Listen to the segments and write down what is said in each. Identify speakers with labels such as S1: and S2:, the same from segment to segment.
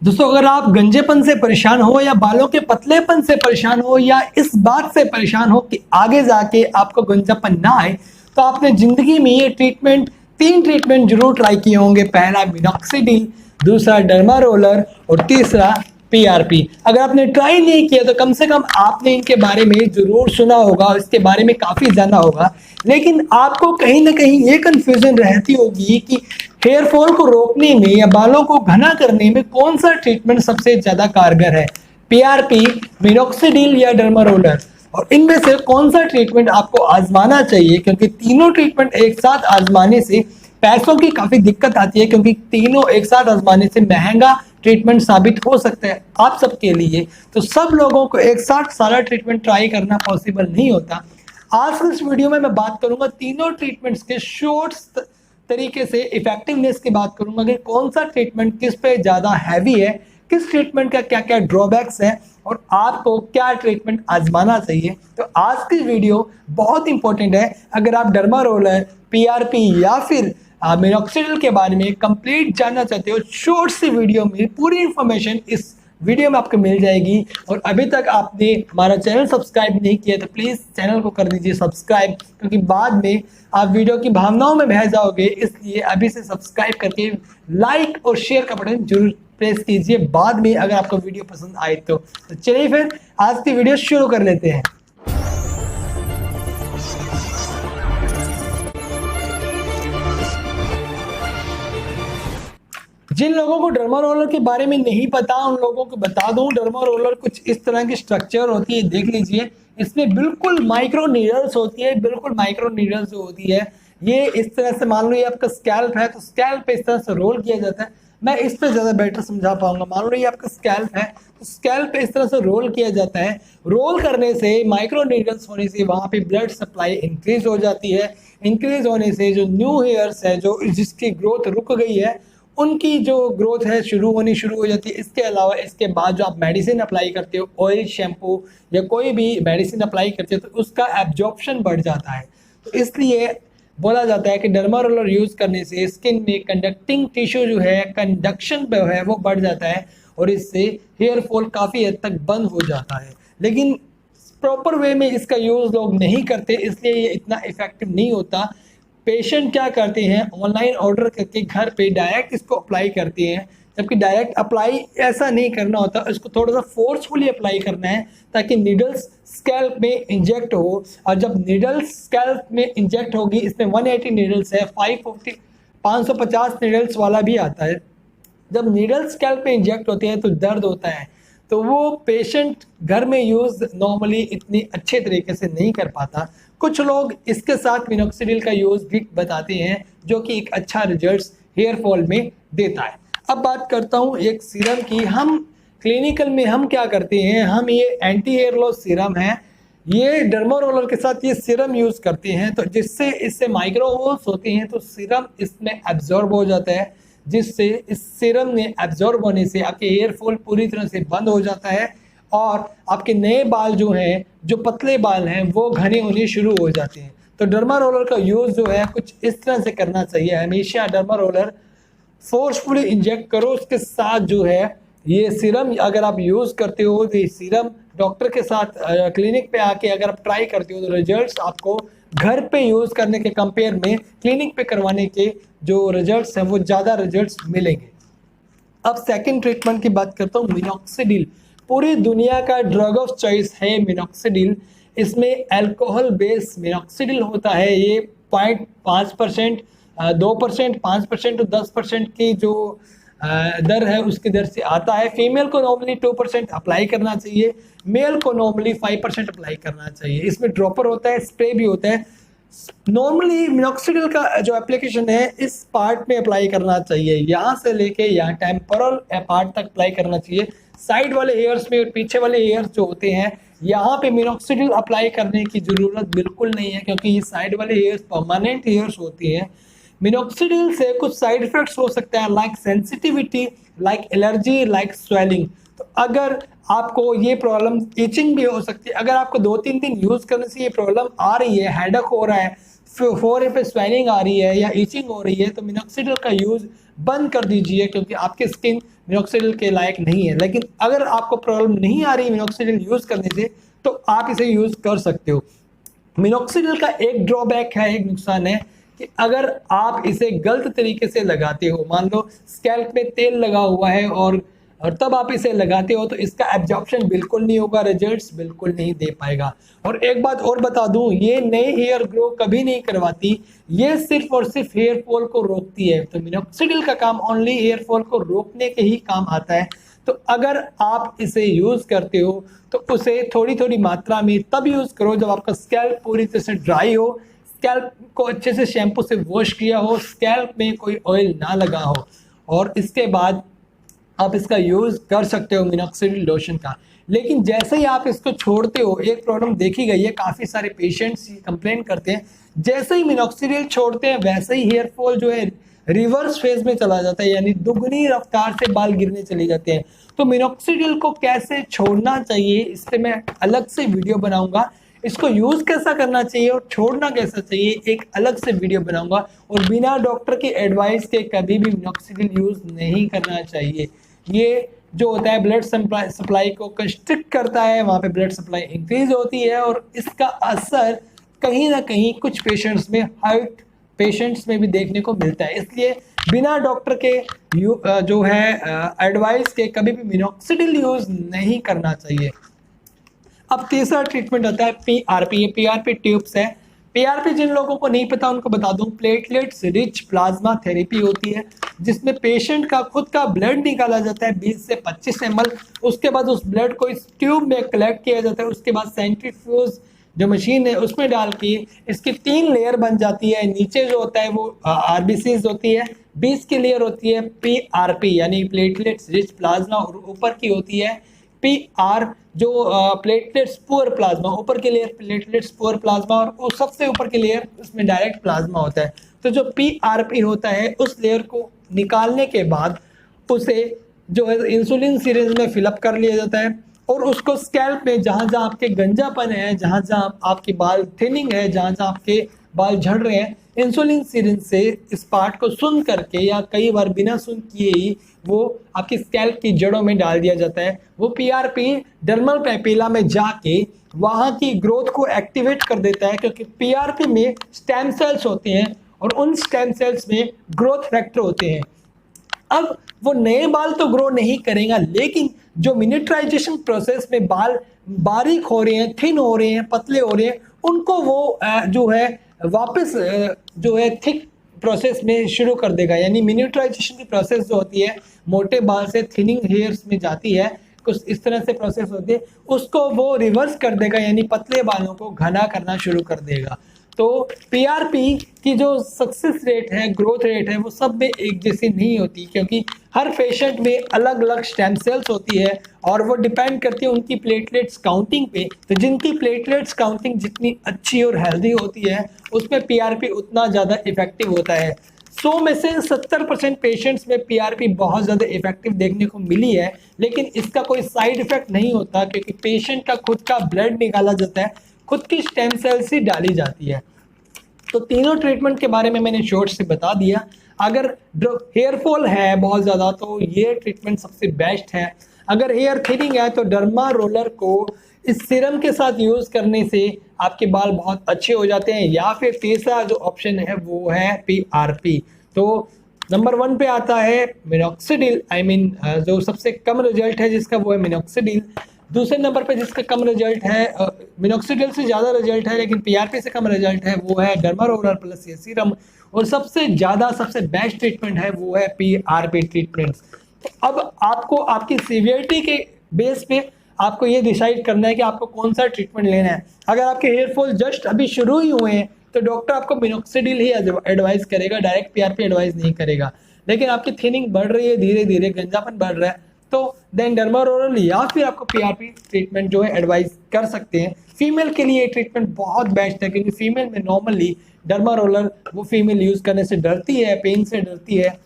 S1: दोस्तों, अगर आप गंजेपन से परेशान हो या बालों के पतलेपन से परेशान हो या इस बात से परेशान हो कि आगे जाके आपको गंजापन ना आए, तो आपने जिंदगी में ये तीन ट्रीटमेंट जरूर ट्राई किए होंगे। पहला मिनॉक्सिडिल, दूसरा डर्मा रोलर और तीसरा पीआरपी। अगर आपने ट्राई नहीं किया तो कम से कम आपने इनके बारे में जरूर सुना होगा, इसके बारे में काफी जाना होगा। लेकिन आपको कहीं ना कहीं ये कंफ्यूजन रहती होगी कि हेयर फॉल को रोकने में या बालों को घना करने में कौन सा ट्रीटमेंट सबसे ज्यादा कारगर है, पीआरपी, मिनॉक्सिडिल या डर्मा रोलर, और इनमें से कौन सा ट्रीटमेंट आपको आजमाना चाहिए। क्योंकि तीनों ट्रीटमेंट एक साथ आजमाने से पैसों की काफी दिक्कत आती है, क्योंकि तीनों एक साथ आजमाने से महंगा ट्रीटमेंट साबित हो सकता है आप सबके लिए। तो सब लोगों को एक साथ सारा ट्रीटमेंट ट्राई करना पॉसिबल नहीं होता। आज की इस वीडियो में मैं बात करूंगा तीनों ट्रीटमेंट्स के शॉर्ट तरीके से इफेक्टिवनेस की बात करूंगा कि कौन सा ट्रीटमेंट किस पे ज्यादा हैवी है, किस ट्रीटमेंट का क्या क्या ड्रॉबैक्स है और आपको क्या ट्रीटमेंट आजमाना चाहिए। तो आज की वीडियो बहुत इंपॉर्टेंट है। अगर आप डर्मा रोलर, पीआरपी या फिर मिनॉक्सिडिल के बारे में कंप्लीट जानना चाहते हो, शॉर्ट सी वीडियो में पूरी इंफॉर्मेशन इस वीडियो में आपको मिल जाएगी। और अभी तक आपने हमारा चैनल सब्सक्राइब नहीं किया तो प्लीज़ चैनल को कर दीजिए सब्सक्राइब, क्योंकि बाद में आप वीडियो की भावनाओं में बह जाओगे। इसलिए अभी से सब्सक्राइब करके लाइक और शेयर का बटन जरूर प्रेस कीजिए बाद में, अगर आपको वीडियो पसंद आए तो चलिए फिर आज की वीडियो शुरू कर लेते हैं। जिन लोगों को डर्मा रोलर के बारे में नहीं पता उन लोगों को बता दूं, डर्मा रोलर कुछ इस तरह की स्ट्रक्चर होती है, देख लीजिए। इसमें बिल्कुल माइक्रो नीडल्स होती है, बिल्कुल माइक्रो नीडल्स जो होती है ये इस तरह से, मान लो ये आपका स्कैल्प है तो स्कैल्प पे इस तरह से रोल किया जाता है। मैं इस पे ज्यादा बेटर समझा पाऊंगा। मान लो ये आपका स्कैल्प है तो स्कैल्प पे इस तरह से रोल किया जाता है। रोल करने से, माइक्रो नीडल्स होने से वहां पे ब्लड सप्लाई इंक्रीज हो जाती है। इंक्रीज होने से जो न्यू हेयर्स है, जो जिसकी ग्रोथ रुक गई है, उनकी जो ग्रोथ है शुरू हो जाती है। इसके अलावा इसके बाद जो आप मेडिसिन अप्लाई करते हो, ऑयल, शैम्पू या कोई भी मेडिसिन अप्लाई करते हो तो उसका एब्जॉर्प्शन बढ़ जाता है। तो इसलिए बोला जाता है कि डर्मा रोलर यूज़ करने से स्किन में कंडक्टिंग टिश्यू जो है, कंडक्शन जो है वो बढ़ जाता है और इससे हेयर फॉल काफ़ी हद तक बंद हो जाता है। लेकिन प्रॉपर वे में इसका यूज़ लोग नहीं करते, इसलिए ये इतना इफेक्टिव नहीं होता। पेशेंट क्या करते हैं, ऑनलाइन ऑर्डर करके घर पे डायरेक्ट इसको अप्लाई करते हैं, जबकि डायरेक्ट अप्लाई ऐसा नहीं करना होता, इसको थोड़ा सा फोर्सफुली अप्लाई करना है ताकि नीडल्स स्कैल्प में इंजेक्ट हो। और जब नीडल्स स्कैल्प में इंजेक्ट होगी, इसमें 180 नीडल्स है, 550 नीडल्स वाला भी आता है। जब नीडल्स स्कैल्प में इंजेक्ट होते हैं तो दर्द होता है, तो वो पेशेंट घर में यूज़ नॉर्मली इतनी अच्छे तरीके से नहीं कर पाता। कुछ लोग इसके साथ मिनॉक्सिडिल का यूज़ भी बताते हैं, जो कि एक अच्छा रिजल्ट हेयर फॉल में देता है। अब बात करता हूँ एक सीरम की। हम क्लिनिकल में हम क्या करते हैं, हम ये एंटी हेयर लॉस सीरम है, ये डर्मा रोलर के साथ ये सीरम यूज़ करते हैं। तो जिससे इससे माइक्रो होल्स होते हैं तो सीरम इसमें एब्जॉर्ब हो जाता है, जिससे इस सीरम में एब्जॉर्ब होने से आपके हेयर फॉल पूरी तरह से बंद हो जाता है और आपके नए बाल जो हैं, जो पतले बाल हैं, वो घने होने शुरू हो जाते हैं। तो डर्मा रोलर का यूज़ जो है कुछ इस तरह से करना चाहिए। हमेशा डर्मा रोलर फोर्सफुली इंजेक्ट करो, उसके साथ जो है ये सीरम अगर आप यूज़ करते हो तो ये सीरम डॉक्टर के साथ क्लिनिक पे आके अगर आप ट्राई करते हो तो रिजल्ट्स आपको घर पे यूज़ करने के कंपेयर में क्लिनिक पे करवाने के जो रिजल्ट्स हैं वो ज़्यादा रिजल्ट्स मिलेंगे। अब सेकंड ट्रीटमेंट की बात करता हूँ, मिनॉक्सिडिल। पूरी दुनिया का ड्रग ऑफ चॉइस है मिनॉक्सिडिल। इसमें अल्कोहल बेस्ड मिनॉक्सिडिल होता है। ये 0.5%, 2%, 5% और 10% की जो दर है उसकी दर से आता है। फीमेल को नॉर्मली 2% अप्लाई करना चाहिए, मेल को नॉर्मली 5% अप्लाई करना चाहिए। इसमें ड्रॉपर होता है, स्प्रे भी होता है। नॉर्मली मिनॉक्सिडिल का जो एप्लीकेशन है इस पार्ट में अप्लाई करना चाहिए, यहाँ से लेके यहाँ टेम्पोरल पार्ट तक अप्लाई करना चाहिए। साइड वाले हेयर्स में और पीछे वाले हेयर्स जो होते हैं, यहाँ पे मिनॉक्सिडिल अप्लाई करने की ज़रूरत बिल्कुल नहीं है, क्योंकि ये साइड वाले हेयर्स परमानेंट हेयर्स होती हैं। मिनॉक्सिडिल से कुछ साइड इफेक्ट्स हो सकते हैं, like sensitivity, like allergy, like swelling. तो अगर आपको ये प्रॉब्लम, इचिंग भी हो सकती है। अगर आपको 2-3 दिन यूज़ करने से ये प्रॉब्लम आ रही है, हेडेक हो रहा है, फोर पे स्वेलिंग आ रही है या इचिंग हो रही है तो मिनॉक्सिडिल का यूज़ बंद कर दीजिए, क्योंकि आपकी स्किन मिनॉक्सिडिल के लायक नहीं है। लेकिन अगर आपको प्रॉब्लम नहीं आ रही मिनॉक्सिडिल यूज़ करने से तो आप इसे यूज़ कर सकते हो। मिनॉक्सिडिल का एक ड्रॉबैक है, एक नुकसान है कि अगर आप इसे गलत तरीके से लगाते हो, मान लो स्कैल्प में तेल लगा हुआ है और तब आप इसे लगाते हो तो इसका एब्जॉर्प्शन बिल्कुल नहीं होगा, रिजल्ट्स बिल्कुल नहीं दे पाएगा। और एक बात और बता दूं, ये नए हेयर ग्रो कभी नहीं करवाती, ये सिर्फ और सिर्फ हेयर फॉल को रोकती है। तो मिनॉक्सिडिल का काम ओनली हेयर फॉल को रोकने के ही काम आता है। तो अगर आप इसे यूज़ करते हो तो उसे थोड़ी थोड़ी मात्रा में तब यूज़ करो जब आपका स्कैल्प पूरी तरह से ड्राई हो, स्कैल्प को अच्छे से शैम्पू से वॉश किया हो, स्कैल्प में कोई ऑयल ना लगा हो, और इसके बाद आप इसका यूज़ कर सकते हो मिनॉक्सिडिल लोशन का। लेकिन जैसे ही आप इसको छोड़ते हो, एक प्रॉब्लम देखी गई है, काफ़ी सारे पेशेंट्स कंप्लेन करते हैं, जैसे ही मिनॉक्सिडिल छोड़ते हैं वैसे ही हेयर फॉल जो है रिवर्स फेज में चला जाता है, यानी दुगनी रफ्तार से बाल गिरने चले जाते हैं। तो मिनॉक्सिडिल को कैसे छोड़ना चाहिए, इस पर मैं अलग से वीडियो बनाऊंगा। इसको यूज़ कैसा करना चाहिए और छोड़ना कैसा चाहिए, एक अलग से वीडियो बनाऊंगा। और बिना डॉक्टर की एडवाइस के कभी भी मिनॉक्सिडिल यूज़ नहीं करना चाहिए। ये जो होता है ब्लड सप्लाई को कंस्ट्रिक्ट करता है, वहाँ पे ब्लड सप्लाई इंक्रीज होती है और इसका असर कहीं ना कहीं कुछ पेशेंट्स में, हार्ट पेशेंट्स में भी देखने को मिलता है। इसलिए बिना डॉक्टर के जो है एडवाइस के कभी भी मिनॉक्सिडिल यूज़ नहीं करना चाहिए। अब तीसरा ट्रीटमेंट आता है पीआरपी। ये पीआरपी ट्यूब्स है। पीआरपी जिन लोगों को नहीं पता उनको बता दूं, प्लेटलेट्स रिच प्लाज्मा थेरेपी होती है जिसमें पेशेंट का खुद का ब्लड निकाला जाता है 20 से 25 ml। उसके बाद उस ब्लड को इस ट्यूब में कलेक्ट किया जाता है। उसके बाद सेंट्रीफ्यूज जो मशीन है उसमें डाल के इसकी 3 लेयर बन जाती है। नीचे जो होता है वो आरबीसीज होती है, 20 की लेयर होती है पीआरपी यानी प्लेटलेट्स रिच प्लाज्मा, और ऊपर की होती है पीआर जो प्लेटलेट्स पुअर प्लाज्मा। ऊपर की लेयर प्लेटलेट्स पुअर प्लाज्मा और सबसे ऊपर की लेयर उसमें डायरेक्ट प्लाज्मा होता है। तो जो पीआरपी होता है उस लेयर को निकालने के बाद उसे जो है इंसुलिन सिरिंज में फिलअप कर लिया जाता है और उसको स्कैल्प में जहाँ जहाँ आपके गंजापन है, जहाँ जहाँ आपके बाल थिनिंग है, जहाँ जहाँ आपके बाल झड़ रहे हैं, इंसुलिन सिरिंज से इस पार्ट को सुन करके या कई बार बिना सुन किए ही वो आपकी स्कैल्प की जड़ों में डाल दिया जाता है। वो पीआरपी डर्मल पेपिला में जाके वहाँ की ग्रोथ को एक्टिवेट कर देता है, क्योंकि पीआरपी में स्टेम सेल्स होते हैं और उन स्टेम सेल्स में ग्रोथ फैक्टर होते हैं। अब वो नए बाल तो ग्रो नहीं करेगा, लेकिन जो मिनिट्राइजेशन प्रोसेस में बाल बारीक हो रहे हैं, थिन हो रहे हैं, पतले हो रहे हैं, उनको वो जो है वापस जो है थिक प्रोसेस में शुरू कर देगा। यानी मिनिट्राइजेशन की प्रोसेस जो होती है मोटे बाल से थिनिंग हेयर्स में जाती है, कुछ इस तरह से प्रोसेस होती है, उसको वो रिवर्स कर देगा, यानी पतले बालों को घना करना शुरू कर देगा। तो पीआरपी की जो सक्सेस रेट है, ग्रोथ रेट है, वो सब में एक जैसी नहीं होती, क्योंकि हर पेशेंट में अलग अलग स्टेम सेल्स होती है और वो डिपेंड करती है उनकी प्लेटलेट्स काउंटिंग पे। तो जिनकी प्लेटलेट्स काउंटिंग जितनी अच्छी और हेल्दी होती है उसमें पीआरपी उतना ज़्यादा इफेक्टिव होता है। 100 में से 70% पेशेंट्स में पीआरपी बहुत ज़्यादा इफेक्टिव देखने को मिली है, लेकिन इसका कोई साइड इफेक्ट नहीं होता, क्योंकि पेशेंट का खुद का ब्लड निकाला जाता है, खुद की स्टेम सेल्स ही डाली जाती है। तो तीनों ट्रीटमेंट के बारे में मैंने शॉर्ट से बता दिया। अगर हेयर फॉल है बहुत ज़्यादा तो ये ट्रीटमेंट सबसे बेस्ट है। अगर हेयर थिनिंग है तो डर्मा रोलर को इस सीरम के साथ यूज़ करने से आपके बाल बहुत अच्छे हो जाते हैं। या फिर तीसरा जो ऑप्शन है वो है पीआरपी। तो नंबर 1 पे आता है मिनॉक्सिडिल, जो सबसे कम रिजल्ट है जिसका वो है मिनॉक्सिडिल। दूसरे नंबर पे जिसका कम रिजल्ट है, मिनॉक्सिडिल से ज़्यादा रिजल्ट है लेकिन पीआरपी से कम रिजल्ट है, वो है डर्मा रोलर प्लस ये सीरम। और सबसे ज़्यादा सबसे बेस्ट ट्रीटमेंट है वो है पीआरपी ट्रीटमेंट्स। तो अब आपको आपकी सीवियरिटी के बेस पे आपको ये डिसाइड करना है कि आपको कौन सा ट्रीटमेंट लेना है। अगर आपके हेयर फॉल जस्ट अभी शुरू ही हुए हैं तो डॉक्टर आपको मिनॉक्सिडिल ही एडवाइस करेगा, डायरेक्ट पीआरपी एडवाइस नहीं करेगा। लेकिन आपकी थिनिंग बढ़ रही है, धीरे धीरे गंजापन बढ़ रहा है, तो देन डर्मा रोलर या फिर आपको पीआरपी ट्रीटमेंट जो है एडवाइस कर सकते हैं। फीमेल के लिए ये ट्रीटमेंट बहुत बेस्ट है, क्योंकि फीमेल में नॉर्मली डर्मा रोलर वो फीमेल यूज़ करने से डरती है, पेन से डरती है,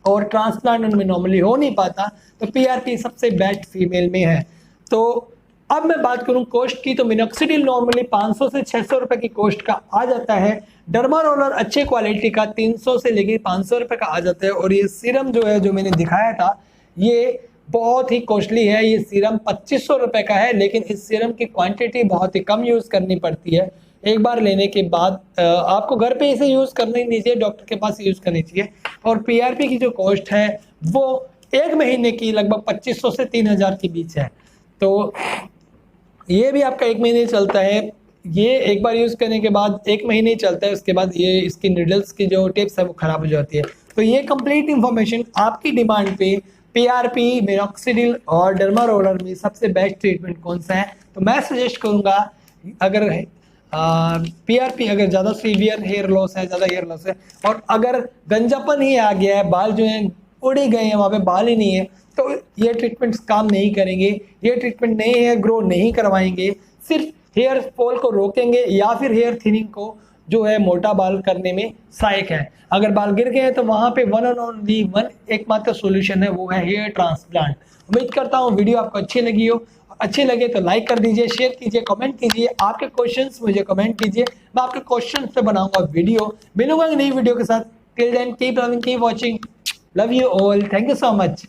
S1: और ट्रांसप्लांट उनमें नॉर्मली हो नहीं पाता। तो पीआरपी सबसे बेस्ट फीमेल में है। तो अब मैं बात करूं कॉस्ट की, तो मिनॉक्सिडिल नॉर्मली 500 से 600 रुपए की कॉस्ट का आ जाता है। डर्मा रोलर अच्छे क्वालिटी का 300 से लेके 500 रुपए का आ जाता है। और ये सीरम जो है, जो मैंने दिखाया था, ये बहुत ही कॉस्टली है। ये सीरम 2500 रुपए का है, लेकिन इस सीरम की क्वांटिटी बहुत ही कम यूज करनी पड़ती है। एक बार लेने के बाद आपको घर पे इसे यूज करनी नहीं चाहिए, डॉक्टर के पास यूज करनी चाहिए। और पीआरपी की जो कॉस्ट है वो एक महीने की लगभग 2500 से 3000 के बीच है। तो ये भी आपका एक महीने चलता है। ये एक बार यूज करने के बाद एक महीने ही चलता है, उसके बाद ये इसकी नीडल्स की जो टिप्स है वो खराब हो जाती है। तो ये कंप्लीट इंफॉर्मेशन आपकी डिमांड पे पीआरपी, मिनॉक्सिडिल और डर्मा रोलर में सबसे बेस्ट ट्रीटमेंट कौन सा है, तो मैं सजेस्ट करूंगा, अगर पीआरपी अगर ज़्यादा सीवियर हेयर लॉस है, ज़्यादा हेयर लॉस है, और अगर गंजापन ही आ गया है, बाल जो हैं उड़ ही गए हैं, वहाँ पे बाल ही नहीं है, तो ये ट्रीटमेंट्स काम नहीं करेंगे। ये ट्रीटमेंट नए हेयर ग्रो नहीं करवाएंगे, सिर्फ हेयर फॉल को रोकेंगे या फिर हेयर थिनिंग को जो है मोटा बाल करने में सहायक है। अगर बाल गिर गए हैं तो वहाँ पे वन एंड ओनली वन एकमात्र सॉल्यूशन है, वो है हेयर ट्रांसप्लांट। उम्मीद करता हूँ वीडियो आपको अच्छी लगी हो। अच्छी लगे तो लाइक कर दीजिए, शेयर कीजिए, कमेंट कीजिए। आपके क्वेश्चंस मुझे कमेंट कीजिए, मैं आपके क्वेश्चंस पे बनाऊंगा वीडियो। मिलूंगा नई वीडियो के साथ। Till then keep loving, keep watching, love you all, thank you so much.